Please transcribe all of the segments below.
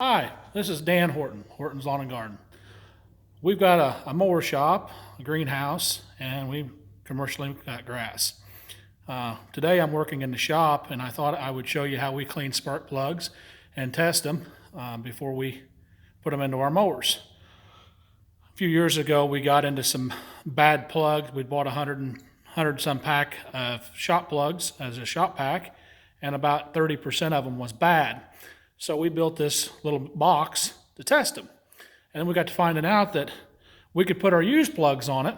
Hi, this is Dan Horton, Horton's Lawn and Garden. We've got a mower shop, a greenhouse, and we commercially cut grass. Today I'm working in the shop, and I thought I would show you how we clean spark plugs and test them before we put them into our mowers. A few years ago we got into some bad plugs. We bought 100 some pack of shop plugs as a shop pack, and about 30% of them was bad. So we built this little box to test them. And then we got to finding out that we could put our used plugs on it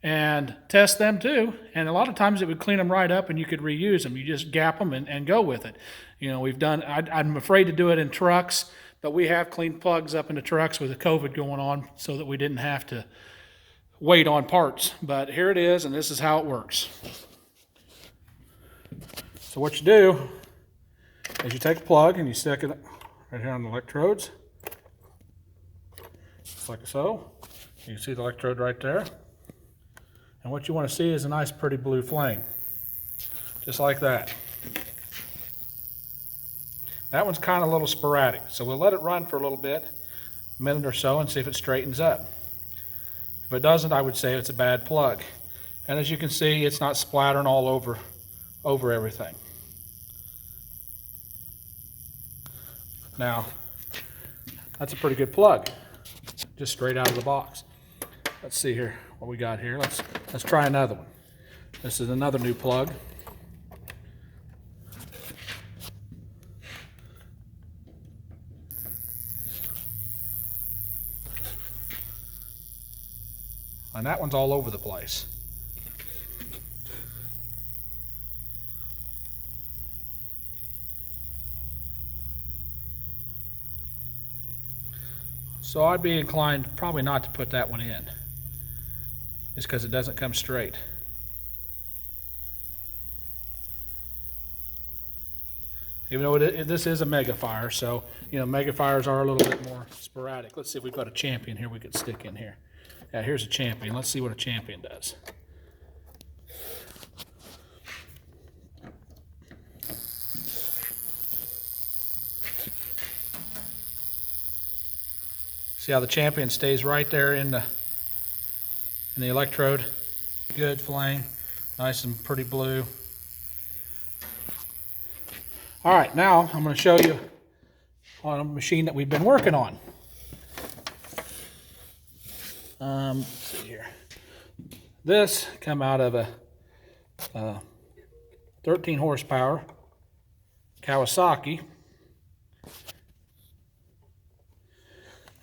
and test them too. And a lot of times it would clean them right up and you could reuse them. You just gap them and go with it. You know, I'm afraid to do it in trucks, but we have cleaned plugs up in the trucks with the COVID going on so that we didn't have to wait on parts. But here it is, and this is how it works. So what you do is you take a plug and you stick it right here on the electrodes, just like so. You can see the electrode right there. And what you want to see is a nice pretty blue flame, just like that. That one's kind of a little sporadic, so we'll let it run for a little bit, a minute or so, and see if it straightens up. If it doesn't, I would say it's a bad plug. And as you can see, it's not splattering all over everything. Now, that's a pretty good plug, just straight out of the box. Let's see here what we got here. Let's try another one. This is another new plug. And that one's all over the place. So I'd be inclined probably not to put that one in, just because it doesn't come straight. Even though this is a mega fire, so you know mega fires are a little bit more sporadic. Let's see if we've got a champion here we could stick in here. Yeah, here's a champion. Let's see what a champion does. See how the champion stays right there in the electrode. Good flame, nice and pretty blue. All right, now I'm going to show you on a machine that we've been working on. Let's see here. This come out of a 13 horsepower Kawasaki,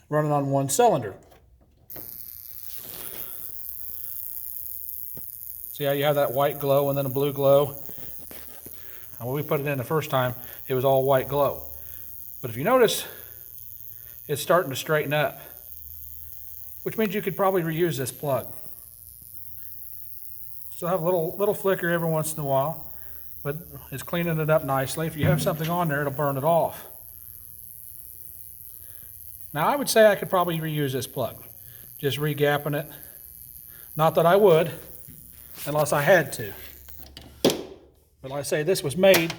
running on one cylinder. See how you have that white glow and then a blue glow? And when we put it in the first time, it was all white glow. But if you notice, it's starting to straighten up, which means you could probably reuse this plug. Still have a little flicker every once in a while, but it's cleaning it up nicely. If you have something on there, it'll burn it off. Now I would say I could probably reuse this plug, just re-gapping it. Not that I would, unless I had to. But like I say, this was made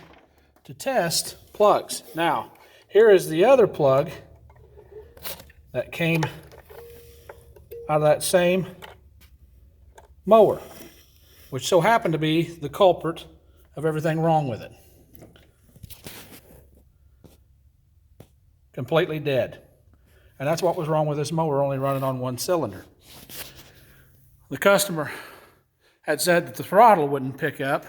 to test plugs. Now, here is the other plug that came out of that same mower, which so happened to be the culprit of everything wrong with it. Completely dead. And that's what was wrong with this mower, only running on one cylinder. The customer had said that the throttle wouldn't pick up,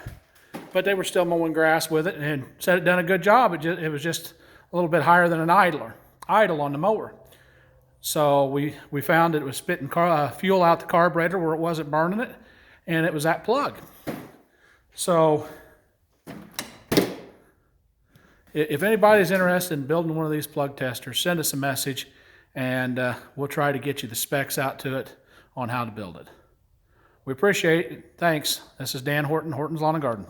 but they were still mowing grass with it and said it done a good job. It was just a little bit higher than an idle on the mower. So we found it was spitting fuel out the carburetor where it wasn't burning it, and it was that plug. So if anybody's interested in building one of these plug testers, send us a message, and we'll try to get you the specs out to it on how to build it. We appreciate it. Thanks. This is Dan Horton, Horton's Lawn and Garden.